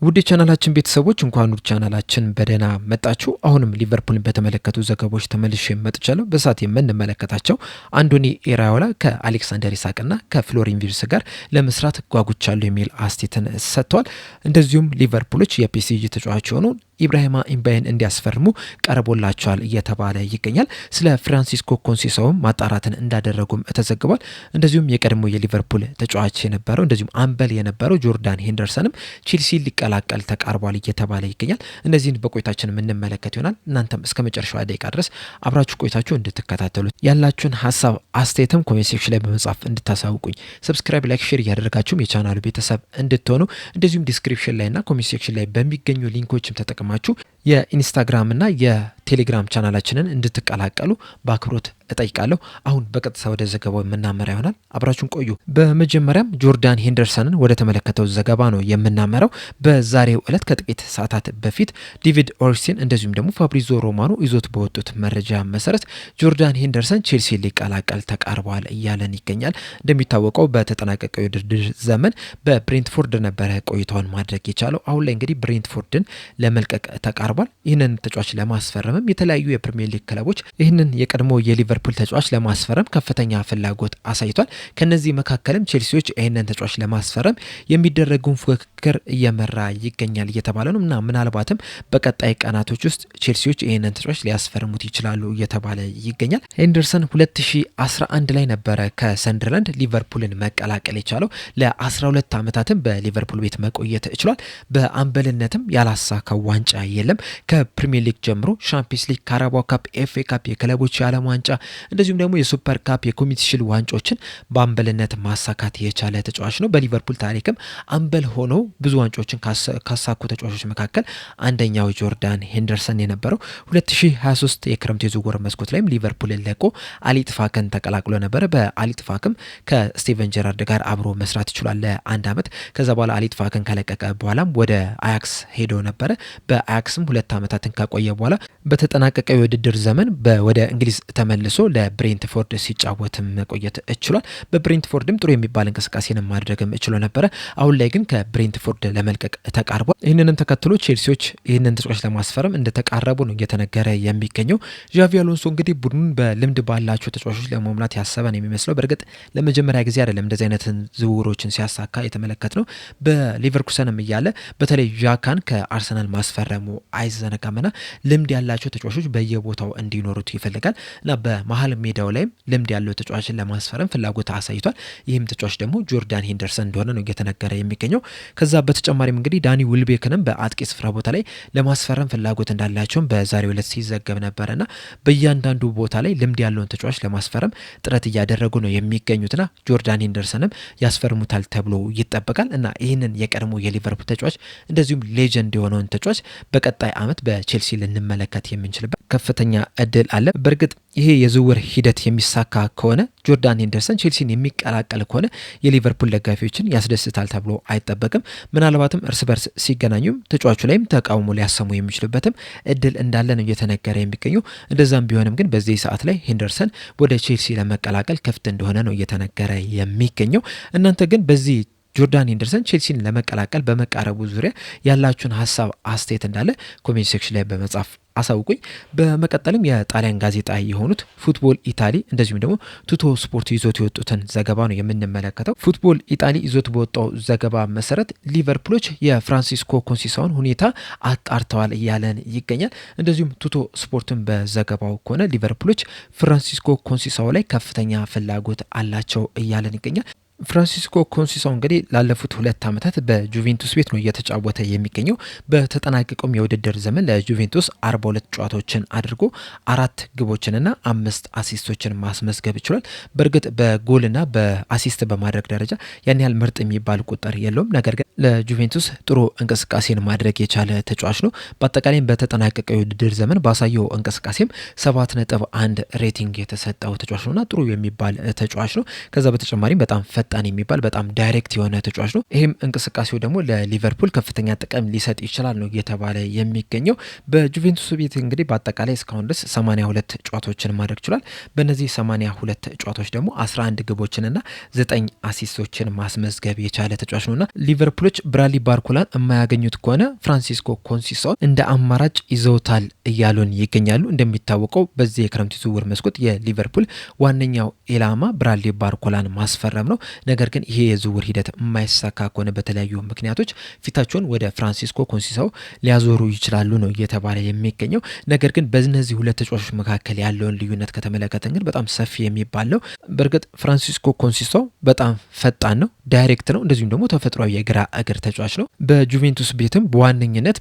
ውድ ቻናላችን ቤተሰቦች እንኳን ውድ ቻናላችን በደህና መጣችሁ። አሁንም ሊቨርፑልን በተመለከቱ ዘገባዎች ተመልሼ መጥቻለሁ። በሳት የምንመለከታቸው አንዶኒ ኢራዮላ ከአሌክሳንደር ኢሳቅና ከፍሎሪን ቪርትዝ ጋር ለመስራት ጓጉቻለሁ የሚል አስቴትን ሰጥቷል። እንደዚሁም ሊቨርፑሎች የፒኤስጂ ተጫዋች የሆኑ ኢብራሂማ ኢምባይን እንዲያስፈርሙ ቀርቦላቸዋል እየተባለ ይገኛል። ስለ ፍራንሲስኮ ኮንሴሳውም ማጣራትን እንዳደረጉም ተዘግቧል። እንደዚሁም የቀድሞ የሊቨርፑል ተጫዋች የነበረው እንደዚሁም አምበል የነበረው ጆርዳን ሄንደርሰንም ቼልሲ ሊቀላቀል ተቃርቧል እየተባለ ይገኛል። እነዚህን በቆይታችን የምንመለከት ይሆናል። እናንተም እስከ መጨረሻው ደቂቃ ድረስ አብራችሁ ቆይታችሁ እንድትከታተሉ ያላችሁን ሀሳብ አስተያየትም ኮሜንት ሴክሽን ላይ በመጻፍ እንድታሳውቁኝ፣ ሰብስክራይብ፣ ላይክ፣ ሼር እያደረጋችሁም የቻናሉ ቤተሰብ እንድትሆኑ እንደዚሁም ዲስክሪፕሽን ላይና ኮሜንት ሴክሽን ላይ በሚገኙ ሊንኮችም ተጠቅማችሁ የኢንስታግራም እና የቴሌግራም ቻናላችንን እንድትቀላቀሉ በአክብሮት እጠይቃለሁ። አሁን በቀጥታ ወደ ዘገባው የምናመራ ይሆናል። አብራችሁን ቆዩ። በመጀመሪያም ጆርዳን ሄንደርሰንን ወደ ተመለከተው ዘገባ ነው የምናመራው። በዛሬው ዕለት ከጥቂት ሰዓታት በፊት ዴቪድ ኦርንስቲን እንደዚሁም ደግሞ ፋብሪዞ ሮማኖ ይዞት በወጡት መረጃ መሰረት ጆርዳን ሄንደርሰን ቼልሲ ሊቀላቀል ተቃርበዋል እያለን ይገኛል። እንደሚታወቀው በተጠናቀቀው የውድድር ዘመን በብሬንትፎርድ ነበረ ቆይታውን ማድረግ የቻለው። አሁን ላይ እንግዲህ ብሬንትፎርድን ለመልቀቅ ተቃርቧል። ይህንን ተጫዋች ለማስፈረምም የተለያዩ የፕሪሚየር ሊግ ክለቦች ይህንን የቀድሞ የሊቨርፑል ተጫዋች ለማስፈረም ከፍተኛ ፍላጎት አሳይቷል። ከነዚህ መካከልም ቼልሲዎች ይህንን ተጫዋች ለማስፈረም የሚደረጉን ፉክክር እየመራ ይገኛል እየተባለ ነው እና ምናልባትም በቀጣይ ቀናቶች ውስጥ ቼልሲዎች ይህንን ተጫዋች ሊያስፈርሙት ይችላሉ እየተባለ ይገኛል። ሄንደርሰን 2011 ላይ ነበረ ከሰንደርላንድ ሊቨርፑልን መቀላቀል የቻለው። ለ12 ዓመታትም በሊቨርፑል ቤት መቆየት ችሏል። በአምበልነትም ያላሳካው ዋንጫ የለም። ከፕሪሚየር ሊግ ጀምሮ ሻምፒየንስ ሊግ፣ ካራባኦ ካፕ፣ ኤፍኤ ካፕ፣ የክለቦች የዓለም ዋንጫ እንደዚሁም ደግሞ የሱፐር ካፕ፣ የኮሚኒቲ ሺልድ ዋንጫዎችን በአምበልነት ማሳካት የቻለ ተጫዋች ነው። በሊቨርፑል ታሪክም አምበል ሆኖ ብዙ ዋንጫዎችን ካሳኩ ተጫዋቾች መካከል አንደኛው ጆርዳን ሄንደርሰን የነበረው 2023 የክረምት የዝውውር መስኮት ላይም ሊቨርፑልን ለቆ አሊጥፋክን ተቀላቅሎ ነበረ። በአሊጥፋክም ከስቲቨን ጀራርድ ጋር አብሮ መስራት ይችላል ለ1 ዓመት። ከዛ በኋላ አሊጥፋክን ከለቀቀ በኋላም ወደ አያክስ ሄዶ ነበረ። በአያክስም 2 ዓመታትን ከቆየ በኋላ በተጠናቀቀ የውድድር ዘመን ወደ እንግሊዝ ተመልሶ ለብሬንትፎርድ ሲጫወትም መቆየት ችሏል። በብሬንትፎርድም ጥሩ የሚባል እንቅስቃሴን ማድረግም ችሎ ነበረ። አሁን ላይ ግን ከብሬንትፎርድ ለመልቀቅ ተቃርቧል። ይህንንም ተከትሎ ቼልሲዎች ይህንን ተጫዋች ለማስፈረም እንደተቃረቡ ነው እየተነገረ የሚገኘው። ዣቪ አሎንሶ እንግዲህ ቡድኑን በልምድ ባላቸው ተጫዋቾች ለመሙላት ያሰበን የሚመስለው። በእርግጥ ለመጀመሪያ ጊዜ አይደለም እንደዚህ አይነት ዝውውሮችን ሲያሳካ የተመለከት ነው። በሊቨርኩሰንም እያለ በተለይ ዣካን ከአርሰናል ማስፈረሙ አይዘነጋምና ልምድ ያላቸው ተጫዋቾች በየቦታው እንዲኖሩት ይፈልጋል እና በመሀል ሜዳው ላይም ልምድ ያለው ተጫዋችን ለማስፈረም ፍላጎት አሳይቷል። ይህም ተጫዋች ደግሞ ጆርዳን ሄንደርሰን እንደሆነ ነው እየተነገረ የሚገኘው። ከዛ በተጨማሪም እንግዲህ ዳኒ ዊልቤክንም በአጥቂ ስፍራ ቦታ ላይ ለማስፈረም ፍላጎት እንዳላቸውም በዛሬው ዕለት ሲዘገብ ነበረና በእያንዳንዱ ቦታ ላይ ልምድ ያለውን ተጫዋች ለማስፈረም ጥረት እያደረጉ ነው የሚገኙትና ጆርዳን ሄንደርሰንም ያስፈርሙታል ተብሎ ይጠበቃል እና ይህንን የቀድሞ የሊቨርፑል ተጫዋች እንደዚሁም ሌጀንድ የሆነውን ተጫዋች በቀጣይ ዓመት በቼልሲ ልንመለከት የምንችልበት ከፍተኛ እድል አለ። በእርግጥ ይሄ የዝውውር ሂደት የሚሳካ ከሆነ ጆርዳን ሄንደርሰን ቼልሲን የሚቀላቀል ከሆነ የሊቨርፑል ደጋፊዎችን ያስደስታል ተብሎ አይጠበቅም። ምናልባትም እርስ በርስ ሲገናኙም ተጫዋቹ ላይም ተቃውሞ ሊያሰሙ የሚችሉበትም እድል እንዳለ ነው እየተነገረ የሚገኘው። እንደዛም ቢሆንም ግን በዚህ ሰዓት ላይ ሄንደርሰን ወደ ቼልሲ ለመቀላቀል ክፍት እንደሆነ ነው እየተነገረ የሚገኘው። እናንተ ግን በዚህ ጆርዳን ሄንደርሰን ቼልሲን ለመቀላቀል በመቃረቡ ዙሪያ ያላችሁን ሀሳብ አስተያየት እንዳለ ኮሜንት ሴክሽን ላይ በመጻፍ አሳውቁኝ። በመቀጠልም የጣሊያን ጋዜጣ የሆኑት ፉትቦል ኢታሊ እንደዚሁም ደግሞ ቱቶ ስፖርት ይዞት የወጡትን ዘገባ ነው የምንመለከተው። ፉትቦል ኢታሊ ይዞት በወጣው ዘገባ መሰረት ሊቨርፑሎች የፍራንሲስኮ ኮንሴሳውን ሁኔታ አጣርተዋል እያለን ይገኛል። እንደዚሁም ቱቶ ስፖርትን በዘገባው ከሆነ ሊቨርፑሎች ፍራንሲስኮ ኮንሴሳው ላይ ከፍተኛ ፍላጎት አላቸው እያለን ይገኛል። ፍራንሲስኮ ኮንሴሳው እንግዲህ ላለፉት 2 ዓመታት በጁቬንቱስ ቤት ነው እየተጫወተ የሚገኘው። በተጠናቀቀውም የውድድር ዘመን ለጁቬንቱስ 42 ጨዋታዎችን አድርጎ 4 ግቦችንና 5 አሲስቶችን ማስመዝገብ ይችላል። በእርግጥ በጎልና በአሲስት በማድረግ ደረጃ ያን ያህል ምርጥ የሚባል ቁጥር የለውም። ነገር ግን ለጁቬንቱስ ጥሩ እንቅስቃሴን ማድረግ የቻለ ተጫዋች ነው። በአጠቃላይም በተጠናቀቀው የውድድር ዘመን ባሳየው እንቅስቃሴም 7.1 ሬቲንግ የተሰጠው ተጫዋች ነውና ጥሩ የሚባል ተጫዋች ነው። ከዛ በተጨማሪም በጣም ፈጣን የሚባል በጣም ዳይሬክት የሆነ ተጫዋች ነው። ይህም እንቅስቃሴው ደግሞ ለሊቨርፑል ከፍተኛ ጥቅም ሊሰጥ ይችላል ነው እየተባለ የሚገኘው። በጁቬንቱስ ቤት እንግዲህ በአጠቃላይ እስካሁን ድረስ 82 ጨዋታዎችን ማድረግ ችሏል። በእነዚህ 82 ጨዋታዎች ደግሞ 11 ግቦችንና 9 አሲስቶችን ማስመዝገብ የቻለ ተጫዋች ነውና ሊቨርፑሎች ብራድሊ ባርኮላን የማያገኙት ከሆነ ፍራንሲስኮ ኮንሲሳውን እንደ አማራጭ ይዘውታል እያሉን ይገኛሉ። እንደሚታወቀው በዚህ የክረምት ዝውውር መስኮት የሊቨርፑል ዋነኛው ኢላማ ብራድሊ ባርኮላን ማስፈረም ነው። ነገር ግን ይሄ የዝውውር ሂደት የማይሳካ ከሆነ በተለያዩ ምክንያቶች ፊታቸውን ወደ ፍራንሲስኮ ኮንሲሳው ሊያዞሩ ይችላሉ ነው እየተባለ የሚገኘው። ነገር ግን በእነዚህ ሁለት ተጫዋቾች መካከል ያለውን ልዩነት ከተመለከተን ግን በጣም ሰፊ የሚባል ነው። በእርግጥ ፍራንሲስኮ ኮንሲሳው በጣም ፈጣን ነው፣ ዳይሬክት ነው፣ እንደዚሁም ደግሞ ተፈጥሯዊ የግራ እግር ተጫዋች ነው። በጁቬንቱስ ቤትም በዋነኝነት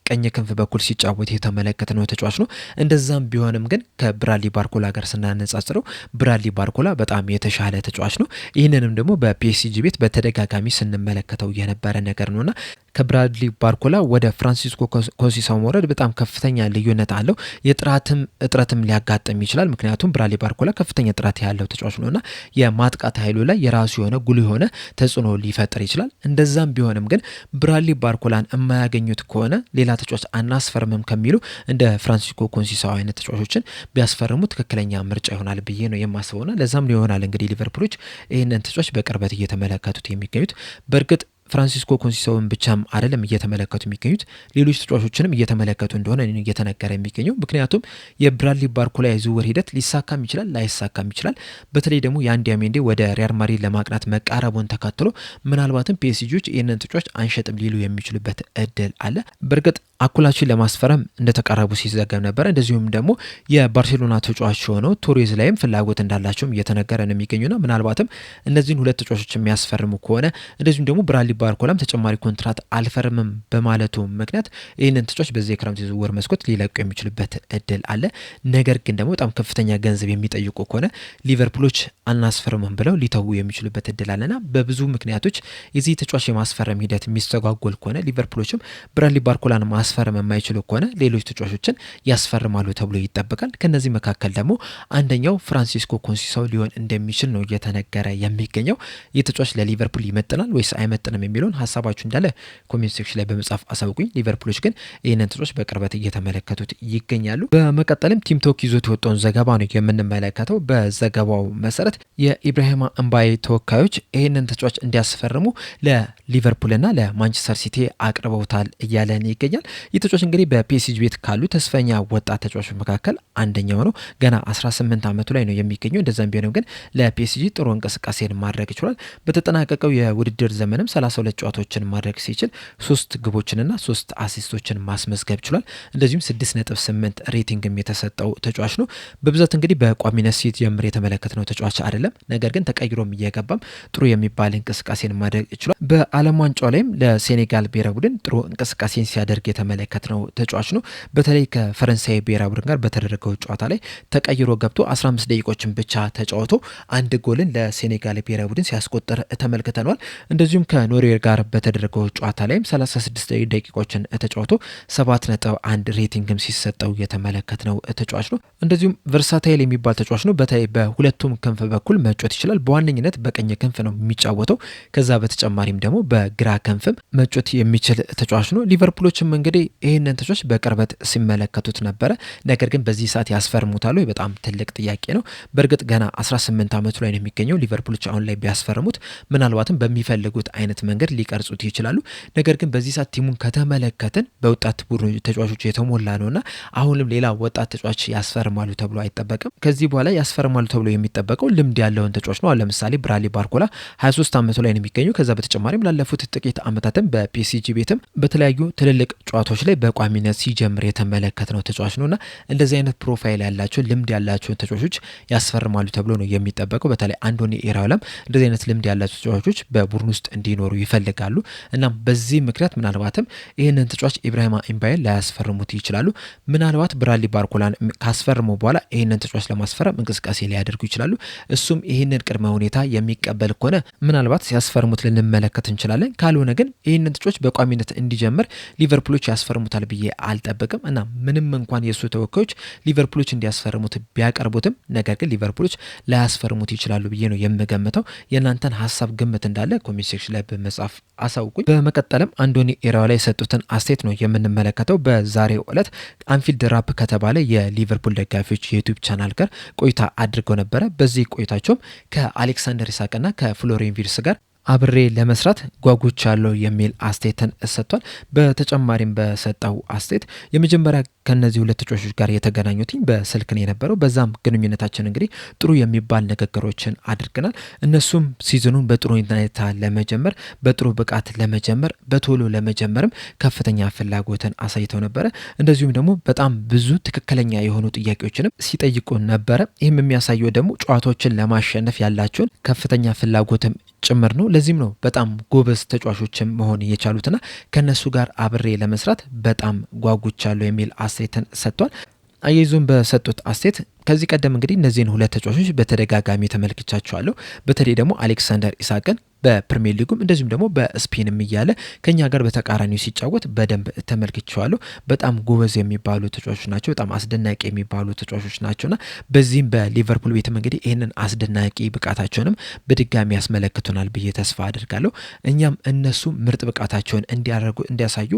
ቀኝ ክንፍ በኩል ሲጫወት የተመለከተነው ተጫዋች ነው። እንደዛም ቢሆንም ግን ከብራድሊ ባርኮላ ጋር ስናነጻጽረው ብራድሊ ባርኮላ በጣም የተሻለ ተጫዋች ነው። ይህንንም ደግሞ በፒኤስጂ ቤት በተደጋጋሚ ስንመለከተው የነበረ ነገር ነውና ከብራድሊ ባርኮላ ወደ ፍራንሲስኮ ኮንሲሳው መውረድ በጣም ከፍተኛ ልዩነት አለው። የጥራትም እጥረትም ሊያጋጥም ይችላል። ምክንያቱም ብራድሊ ባርኮላ ከፍተኛ ጥራት ያለው ተጫዋች ነውና የማጥቃት ኃይሉ ላይ የራሱ የሆነ ጉልህ የሆነ ተጽዕኖ ሊፈጥር ይችላል። እንደዛም ቢሆንም ግን ብራድሊ ባርኮላን የማያገኙት ከሆነ ሌላ ተጫዋች አናስፈርምም ከሚሉ እንደ ፍራንሲስኮ ኮንሲሳው አይነት ተጫዋቾችን ቢያስፈርሙ ትክክለኛ ምርጫ ይሆናል ብዬ ነው የማስበውና ለዛም ይሆናል እንግዲህ ሊቨርፑሎች ይህንን ተጫዋች በቅርበት እየተመለከቱት የሚገኙት። በእርግጥ ፍራንሲስኮ ኮንሲሳውን ብቻም አይደለም እየተመለከቱ የሚገኙት ሌሎች ተጫዋቾችንም እየተመለከቱ እንደሆነ እየተነገረ የሚገኘው። ምክንያቱም የብራድሊ ባርኮላ የዝውውር ሂደት ሊሳካም ይችላል ላይሳካም ይችላል። በተለይ ደግሞ የአንዲያ ሜንዴ ወደ ሪያል ማድሪድ ለማቅናት መቃረቡን ተከትሎ ምናልባትም ፒኤስጂዎች ይህንን ተጫዋች አንሸጥም ሊሉ የሚችሉበት እድል አለ። በእርግጥ አኩላችን ለማስፈረም እንደተቃረቡ ሲዘገብ ነበር። እንደዚሁም ደግሞ የባርሴሎና ተጫዋች የሆነው ቶሬዝ ላይም ፍላጎት እንዳላቸውም እየተነገረ ነው የሚገኙና ምናልባትም እነዚህን ሁለት ተጫዋቾች የሚያስፈርሙ ከሆነ እንደዚሁም ደግሞ ብራድሊ ባርኮላም ተጨማሪ ኮንትራት አልፈርምም በማለቱ ምክንያት ይህንን ተጫዋች በዚህ የክረምት የዝውውር መስኮት ሊለቁ የሚችሉበት እድል አለ። ነገር ግን ደግሞ በጣም ከፍተኛ ገንዘብ የሚጠይቁ ከሆነ ሊቨርፑሎች አናስፈርምም ብለው ሊተዉ የሚችሉበት እድል አለና በብዙ ምክንያቶች የዚህ ተጫዋች የማስፈረም ሂደት የሚስተጓጎል ከሆነ ሊቨርፑሎችም ብራድሊ ባርኮላን ማስፈረም የማይችሉ ከሆነ ሌሎች ተጫዋቾችን ያስፈርማሉ ተብሎ ይጠበቃል። ከነዚህ መካከል ደግሞ አንደኛው ፍራንሲስኮ ኮንሲሳው ሊሆን እንደሚችል ነው እየተነገረ የሚገኘው። ይህ ተጫዋች ለሊቨርፑል ይመጥናል ወይስ አይመጥንም የሚለውን ሀሳባችሁ እንዳለ ኮሜንት ሴክሽን ላይ በመጻፍ አሳውቁኝ። ሊቨርፑሎች ግን ይህንን ተጫዋች በቅርበት እየተመለከቱት ይገኛሉ። በመቀጠልም ቲም ቶክ ይዞት የወጣውን ዘገባ ነው የምንመለከተው። በዘገባው መሰረት የኢብራሂማ እምባዬ ተወካዮች ይህንን ተጫዋች እንዲያስፈርሙ ለሊቨርፑልና ለማንቸስተር ሲቲ አቅርበውታል እያለን ይገኛል። ይህ ተጫዋች እንግዲህ በፒኤስጂ ቤት ካሉ ተስፈኛ ወጣት ተጫዋቾች መካከል አንደኛው ነው። ገና 18 ዓመቱ ላይ ነው የሚገኘው። እንደዛም ቢሆንም ግን ለፒኤስጂ ጥሩ እንቅስቃሴን ማድረግ ይችላል። በተጠናቀቀው የውድድር ዘመንም 32 ጨዋታዎችን ማድረግ ሲችል 3 ግቦችንና 3 አሲስቶችን ማስመዝገብ ችሏል። እንደዚሁም 6.8 ሬቲንግም የተሰጠው ተጫዋች ነው። በብዛት እንግዲህ በቋሚነት ሲጀምር የተመለከትነው ተጫዋች አይደለም። ነገር ግን ተቀይሮም እየገባም ጥሩ የሚባል እንቅስቃሴን ማድረግ ይችላል። በዓለም ዋንጫው ላይም ለሴኔጋል ብሔራዊ ቡድን ጥሩ እንቅስቃሴን ሲያደርግ የተመለከትነው ተጫዋች ነው። በተለይ ከፈረንሳይ ብሔራዊ ቡድን ጋር በተደረገው ጨዋታ ላይ ተቀይሮ ገብቶ 15 ደቂቆችን ብቻ ተጫውቶ አንድ ጎልን ለሴኔጋል ብሔራዊ ቡድን ሲያስቆጥር ተመልክተናል። እንደዚሁም ከኖርዌይ ጋር በተደረገው ጨዋታ ላይም 36 ደቂቆችን ተጫውቶ 7.1 ሬቲንግም ሲሰጠው የተመለከትነው ተጫዋች ነው። እንደዚሁም ቨርሳታይል የሚባል ተጫዋች ነው። በተለይ በሁለቱም ክንፍ በኩል መጫወት ይችላል። በዋነኝነት በቀኝ ክንፍ ነው የሚጫወተው። ከዛ በተጨማሪም ደግሞ በግራ ክንፍም መጫወት የሚችል ተጫዋች ነው። ሊቨርፑሎችም እንግዲህ ይህንን ተጫዋች በቅርበት ሲመለከቱት ነበረ። ነገር ግን በዚህ ሰዓት ያስፈርሙታሉ በጣም ትልቅ ጥያቄ ነው። በእርግጥ ገና 18 ዓመቱ ላይ ነው የሚገኘው። ሊቨርፑሎች አሁን ላይ ቢያስፈርሙት ምናልባትም በሚፈልጉት አይነት መንገድ ሊቀርጹት ይችላሉ። ነገር ግን በዚህ ሰዓት ቲሙን ከተመለከትን በወጣት ቡድን ተጫዋቾች የተሞላ ነውና አሁንም ሌላ ወጣት ተጫዋች ያስፈርማሉ ተብሎ አይጠበቅም። ከዚህ በኋላ ያስፈርማሉ ተብሎ የሚጠበቀው ልምድ ያለውን ተጫዋች ነው። ለምሳሌ ብራድሊ ባርኮላ 23 ዓመቱ ላይ ነው የሚገኘው። ከዛ በተጨማሪም ላለፉት ጥቂት ዓመታትም በፒኤስጂ ቤትም በተለያዩ ትልልቅ ጨዋታዎች ላይ በቋሚነት ሲጀምር የተመለከትነው ተጫዋች ነውና እንደዚህ አይነት ፕሮፋይል ያላቸው ልምድ ያላቸውን ተጫዋቾች ያስፈርማሉ ተብሎ ነው የሚጠበቀው። በተለይ አንዶኒ ኢራኦላም እንደዚህ አይነት ልምድ ያላቸው ተጫዋቾች በቡድን ውስጥ እንዲኖሩ ይፈልጋሉ። እናም በዚህ ምክንያት ምናልባትም ይህንን ተጫዋች ኢብራሂማ ኢምባዬን ላያስፈርሙት ይችላሉ። ምናልባት ብራድሊ ባርኮላን ካስፈርሙ በኋላ ይህንን ተጫዋች ለማስፈረም እንቅስቃሴ ሊያደርጉ ይችላሉ። እሱም ይህንን ቅድመ ሁኔታ የሚቀበል ከሆነ ምናልባት ሲያስፈርሙት ልንመለከት እንችላለን። ካልሆነ ግን ይህንን ተጫዋች በቋሚነት እንዲጀምር ሊቨርፑሎች ያስፈርሙታል ብዬ አልጠብቅም እና ምንም እንኳን የእሱ ተወካዮች ሊቨርፑሎች እንዲያስፈርሙት ቢያቀርቡትም ነገር ግን ሊቨርፑሎች ላያስፈርሙት ይችላሉ ብዬ ነው የምገምተው። የእናንተን ሀሳብ ግምት እንዳለ ኮሜንት ሴክሽን ላይ በመጻፍ አሳውቁኝ። በመቀጠልም አንዶኒ ኢራኦላ የሰጡትን አስተያየት ነው የምንመለከተው። በዛሬው ዕለት አንፊልድ ራፕ ከተባለ የሊቨርፑል ደጋፊዎች የዩቲዩብ ቻናል ጋር ቆይታ አድርገው ነበረ። በዚህ ቆይታቸውም ከአሌክሳንደር ኢሳቅና ከፍሎሪያን ቪርትዝ ጋር አብሬ ለመስራት ጓጉቻለሁ የሚል አስተያየትን ሰጥቷል። በተጨማሪም በሰጠው አስተያየት የመጀመሪያ ከነዚህ ሁለት ተጫዋቾች ጋር የተገናኙትኝ በስልክ ነው የነበረው። በዛም ግንኙነታችን እንግዲህ ጥሩ የሚባል ንግግሮችን አድርገናል። እነሱም ሲዝኑን በጥሩ ሁኔታ ለመጀመር በጥሩ ብቃት ለመጀመር በቶሎ ለመጀመርም ከፍተኛ ፍላጎትን አሳይተው ነበረ። እንደዚሁም ደግሞ በጣም ብዙ ትክክለኛ የሆኑ ጥያቄዎችንም ሲጠይቁ ነበረ። ይህም የሚያሳየው ደግሞ ጨዋታዎችን ለማሸነፍ ያላቸውን ከፍተኛ ፍላጎትም ጭምር ነው። ለዚህም ነው በጣም ጎበዝ ተጫዋቾችም መሆን የቻሉትና ከነሱ ጋር አብሬ ለመስራት በጣም ጓጉቻለሁ የሚል አስተያየትን ሰጥቷል። አያይዞም በሰጡት አስተያየት ከዚህ ቀደም እንግዲህ እነዚህን ሁለት ተጫዋቾች በተደጋጋሚ ተመልክቻቸዋለሁ። በተለይ ደግሞ አሌክሳንደር ኢሳቅን በፕሪሚየር ሊጉም እንደዚሁም ደግሞ በስፔንም እያለ ከኛ ጋር በተቃራኒው ሲጫወት በደንብ ተመልክቻለሁ። በጣም ጎበዝ የሚባሉ ተጫዋቾች ናቸው። በጣም አስደናቂ የሚባሉ ተጫዋቾች ናቸውና በዚህም በሊቨርፑል ቤትም እንግዲህ ይህንን አስደናቂ ብቃታቸውንም በድጋሚ ያስመለክቱናል ብዬ ተስፋ አድርጋለሁ። እኛም እነሱ ምርጥ ብቃታቸውን እንዲያሳዩ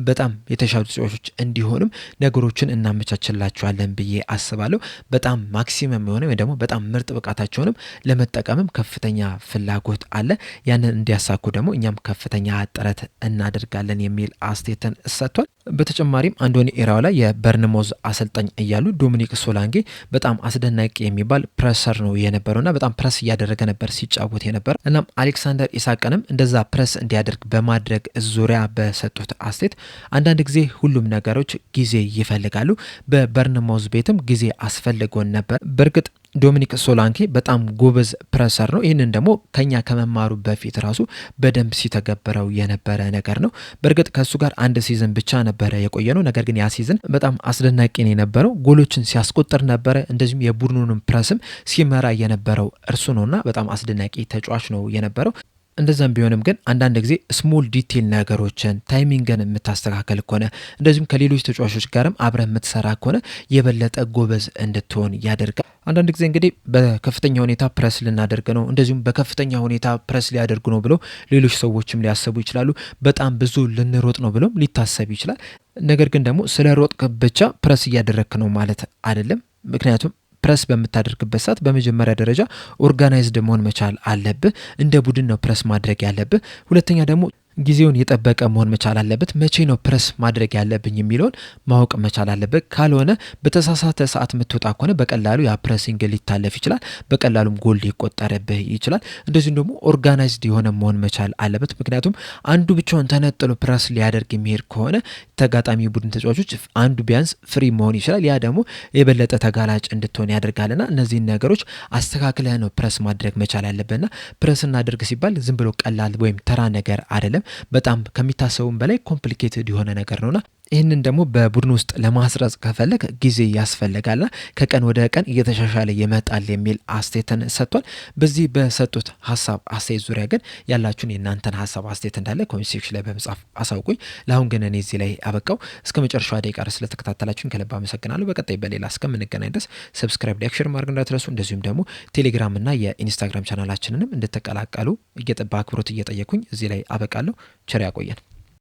በጣም የተሻሉ ተጫዋቾች እንዲሆንም ነገሮችን እናመቻችላቸዋለን ብዬ አስባለሁ። በጣም ማክሲመም የሆነ ወይ ደግሞ በጣም ምርጥ ብቃታቸውንም ለመጠቀምም ከፍተኛ ፍላጎት አለ። ያንን እንዲያሳኩ ደግሞ እኛም ከፍተኛ ጥረት እናደርጋለን የሚል አስተያየትን ሰጥቷል። በተጨማሪም አንዶኒ ኢራኦላ የበርንሞዝ አሰልጣኝ እያሉ ዶሚኒክ ሶላንጌ በጣም አስደናቂ የሚባል ፕሬሰር ነው የነበረውና በጣም ፕሬስ እያደረገ ነበር ሲጫወት የነበረው። እናም አሌክሳንደር ኢሳቅንም እንደዛ ፕሬስ እንዲያደርግ በማድረግ ዙሪያ በሰጡት አስተያየት አንዳንድ ጊዜ ሁሉም ነገሮች ጊዜ ይፈልጋሉ። በበርንሞዝ ቤትም ጊዜ አስፈልጎን ነበር። በእርግጥ ዶሚኒክ ሶላንኬ በጣም ጎበዝ ፕሬሰር ነው። ይህንን ደግሞ ከኛ ከመማሩ በፊት ራሱ በደንብ ሲተገበረው የነበረ ነገር ነው። በእርግጥ ከሱ ጋር አንድ ሲዝን ብቻ ነበረ የቆየ ነው። ነገር ግን ያ ሲዝን በጣም አስደናቂ ነው የነበረው። ጎሎችን ሲያስቆጥር ነበረ። እንደዚሁም የቡድኑንም ፕሬስም ሲመራ የነበረው እርሱ ነውና በጣም አስደናቂ ተጫዋች ነው የነበረው። እንደዛም ቢሆንም ግን አንዳንድ ጊዜ ስሞል ዲቴል ነገሮችን ታይሚንግን የምታስተካከል ከሆነ እንደዚሁም ከሌሎች ተጫዋቾች ጋርም አብረህ የምትሰራ ከሆነ የበለጠ ጎበዝ እንድትሆን ያደርጋል። አንዳንድ ጊዜ እንግዲህ በከፍተኛ ሁኔታ ፕሬስ ልናደርግ ነው፣ እንደዚሁም በከፍተኛ ሁኔታ ፕሬስ ሊያደርጉ ነው ብለው ሌሎች ሰዎችም ሊያሰቡ ይችላሉ። በጣም ብዙ ልንሮጥ ነው ብሎም ሊታሰብ ይችላል። ነገር ግን ደግሞ ስለ ሮጥክ ብቻ ፕሬስ እያደረግክ ነው ማለት አይደለም። ምክንያቱም ፕረስ በምታደርግበት ሰዓት በመጀመሪያ ደረጃ ኦርጋናይዝድ መሆን መቻል አለብህ። እንደ ቡድን ነው ፕረስ ማድረግ ያለብህ። ሁለተኛ ደግሞ ጊዜውን የጠበቀ መሆን መቻል አለበት። መቼ ነው ፕረስ ማድረግ ያለብኝ የሚለውን ማወቅ መቻል አለበት። ካልሆነ በተሳሳተ ሰዓት የምትወጣ ከሆነ በቀላሉ ያ ፕሬሲንግ ሊታለፍ ይችላል፣ በቀላሉም ጎል ሊቆጠርብህ ይችላል። እንደዚሁም ደግሞ ኦርጋናይዝድ የሆነ መሆን መቻል አለበት። ምክንያቱም አንዱ ብቻውን ተነጥሎ ፕረስ ሊያደርግ የሚሄድ ከሆነ ተጋጣሚ ቡድን ተጫዋቾች አንዱ ቢያንስ ፍሪ መሆን ይችላል። ያ ደግሞ የበለጠ ተጋላጭ እንድትሆን ያደርጋልና እነዚህን ነገሮች አስተካክለህ ነው ፕረስ ማድረግ መቻል ያለብህና ፕረስ እናድርግ ሲባል ዝም ብሎ ቀላል ወይም ተራ ነገር አይደለም። በጣም ከሚታሰቡም በላይ ኮምፕሊኬትድ የሆነ ነገር ነውና ይህንን ደግሞ በቡድን ውስጥ ለማስረጽ ከፈለግ ጊዜ ያስፈልጋልና ከቀን ወደ ቀን እየተሻሻለ ይመጣል የሚል አስተያየትን ሰጥቷል። በዚህ በሰጡት ሀሳብ አስተያየት ዙሪያ ግን ያላችሁን የእናንተን ሀሳብ አስተያየት እንዳለ ኮሜንት ሴክሽን ላይ በመጻፍ አሳውቁኝ። ለአሁን ግን እኔ እዚህ ላይ አበቃው። እስከ መጨረሻው ደቂቃ ስለተከታተላችሁን ከልብ አመሰግናለሁ። በቀጣይ በሌላ እስከምንገናኝ ድረስ ሰብስክራይብ፣ ላይክ፣ ሼር ማድረግ እንዳትረሱ። እንደዚሁም ደግሞ ቴሌግራም እና የኢንስታግራም ቻናላችንንም እንድትቀላቀሉ በአክብሮት እየጠየኩኝ እዚህ ላይ አበቃለሁ። ቸር ያቆየን።